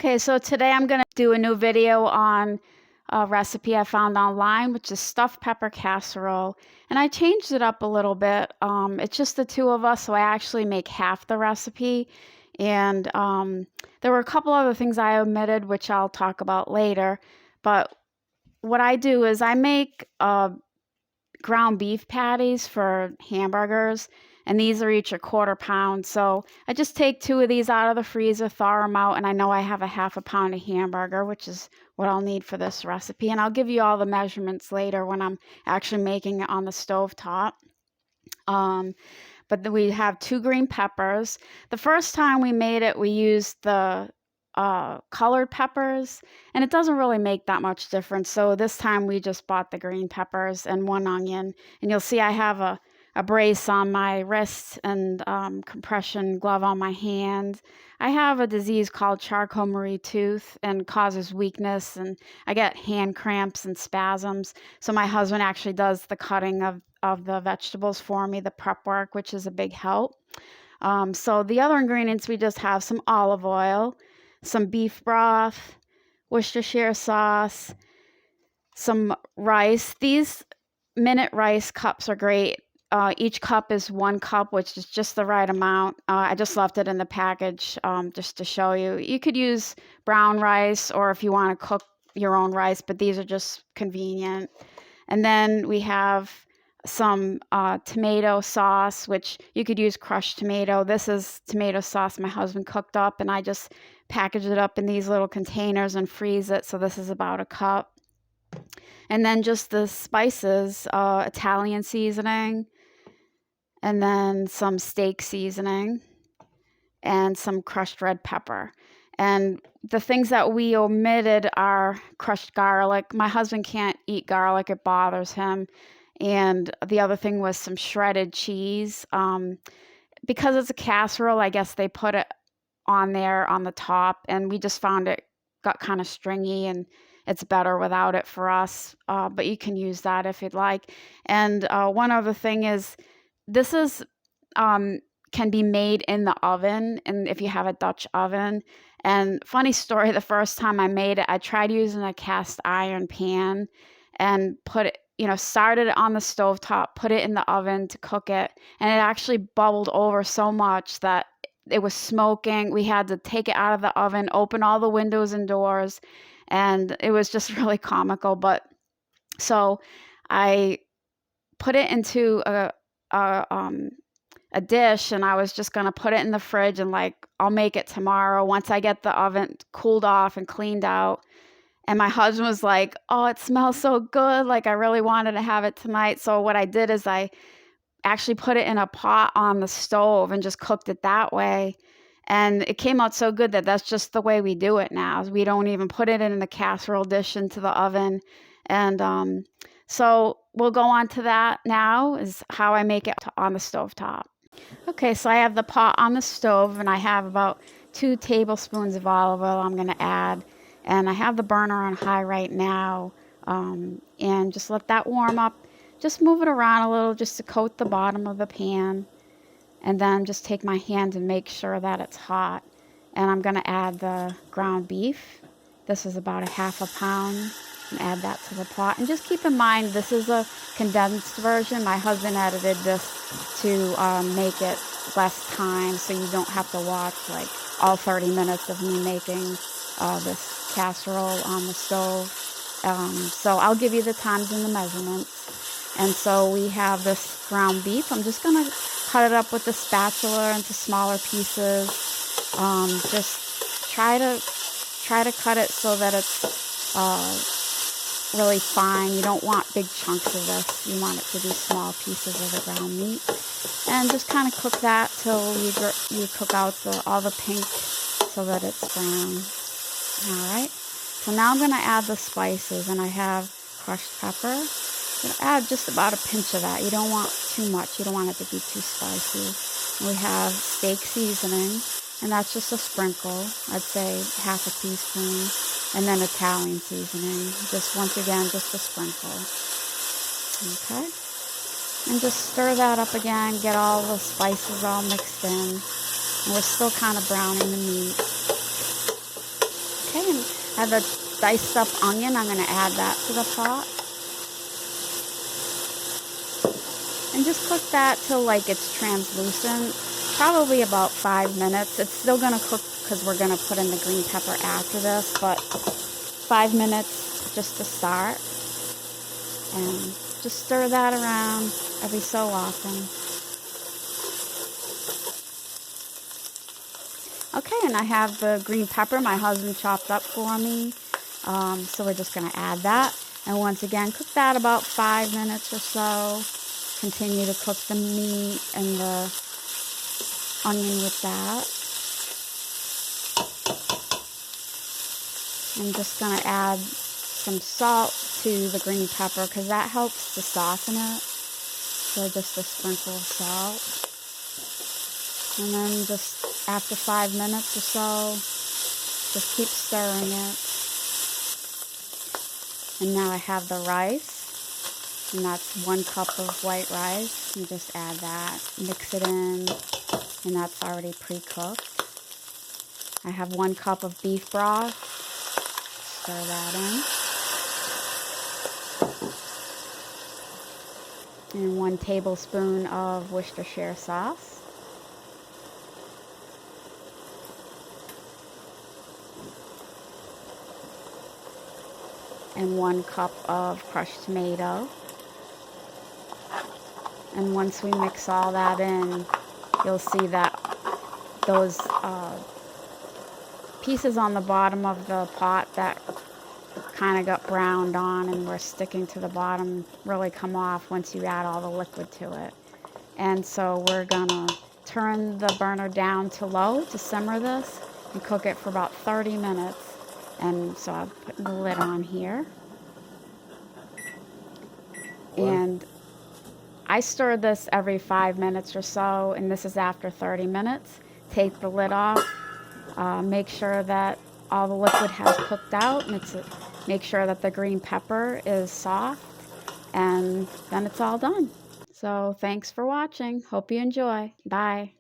Okay, so today I'm going to do a new video on a recipe I found online, which is stuffed pepper casserole. And I changed it up a little bit. It's just the two of us, so I actually make half the recipe. And there were a couple other things I omitted, which I'll talk about later. But what I do is I make ground beef patties for hamburgers, and these are each a quarter pound. So I just take two of these out of the freezer, thaw them out, and I know I have a half a pound of hamburger, which is what I'll need for this recipe. And I'll give you all the measurements later when I'm actually making it on the stove top. But then we have 2 green peppers. The first time we made it, we used the colored peppers, and it doesn't really make that much difference. So this time we just bought the green peppers and 1 onion. And you'll see I have a brace on my wrist and compression glove on my hand. I have a disease called Charcot-Marie tooth and causes weakness, and I get hand cramps and spasms. So my husband actually does the cutting of the vegetables for me, the prep work, which is a big help. So the other ingredients, we just have some olive oil, some beef broth, Worcestershire sauce, some rice. These minute rice cups are great. Each cup is 1 cup, which is just the right amount. I just left it in the package just to show you. You could use brown rice, or if you want to cook your own rice, but these are just convenient. And then we have some tomato sauce, which you could use crushed tomato. This is tomato sauce my husband cooked up, and I just package it up in these little containers and freeze it. So this is about a cup. And then just the spices, Italian seasoning, and then some steak seasoning, and some crushed red pepper. And the things that we omitted are crushed garlic. My husband can't eat garlic, it bothers him. And the other thing was some shredded cheese. Because it's a casserole, I guess they put it on there on the top, and we just found it got kind of stringy, and it's better without it for us. But you can use that if you'd like. And one other thing is, this is can be made in the oven, and if you have a Dutch oven. And funny story, the first time I made it, I tried using a cast iron pan and put it, started it on the stovetop, put it in the oven to cook it, and it actually bubbled over so much that it was smoking. We had to take it out of the oven, open all the windows and doors, and it was just really comical. But so I put it into a dish, and I was just going to put it in the fridge, and I'll make it tomorrow once I get the oven cooled off and cleaned out. And my husband was like, "Oh, it smells so good. I really wanted to have it tonight." So what I did is I actually put it in a pot on the stove and just cooked it that way. And it came out so good that that's just the way we do it now. We don't even put it in the casserole dish into the oven. And so we'll go on to that now, is how I make it on the stove top. Okay, so I have the pot on the stove, and I have about 2 tablespoons of olive oil I'm going to add. And I have the burner on high right now, and just let that warm up. Just move it around a little just to coat the bottom of the pan, and then just take my hand and make sure that it's hot. And I'm going to add the ground beef. This is about a half a pound, and add that to the pot. And just keep in mind, this is a condensed version. My husband edited this to make it less time, so you don't have to watch all 30 minutes of me making this casserole on the stove. So I'll give you the times and the measurements. And so we have this ground beef. I'm just going to cut it up with the spatula into smaller pieces. Just try to cut it so that it's really fine. You don't want big chunks of this. You want it to be small pieces of the ground meat. And just kind of cook that till you cook out all the pink so that it's brown. All right. So now I'm going to add the spices, and I have crushed pepper. I'm going to add just about a pinch of that. You don't want too much. You don't want it to be too spicy. We have steak seasoning, and that's just a sprinkle. I'd say half a teaspoon. And then Italian seasoning. Just once again, just a sprinkle. Okay. And just stir that up again. Get all the spices all mixed in. And we're still kind of browning the meat. Okay, and I have a diced up onion. I'm going to add that to the pot. And just cook that till like it's translucent, probably about 5 minutes. It's still going to cook because we're going to put in the green pepper after this, but 5 minutes just to start. And just stir that around every so often. Okay, and I have the green pepper my husband chopped up for me. So we're just going to add that. And once again, cook that about 5 minutes or so. Continue to cook the meat and the onion with that. I'm just going to add some salt to the green pepper because that helps to soften it. So just a sprinkle of salt. And then just after 5 minutes or so, just keep stirring it. And now I have the rice, and that's 1 cup of white rice. And just add that, mix it in, and that's already pre-cooked. I have 1 cup of beef broth. Stir that in. And 1 tablespoon of Worcestershire sauce. And 1 cup of crushed tomato. And once we mix all that in, you'll see that those pieces on the bottom of the pot that kind of got browned on and were sticking to the bottom really come off once you add all the liquid to it. And so we're gonna turn the burner down to low to simmer this and cook it for about 30 minutes. And so I'll put the lid on here. And I stir this every 5 minutes or so, and this is after 30 minutes. Take the lid off, make sure that all the liquid has cooked out, and make sure that the green pepper is soft, and then it's all done. So thanks for watching. Hope you enjoy. Bye.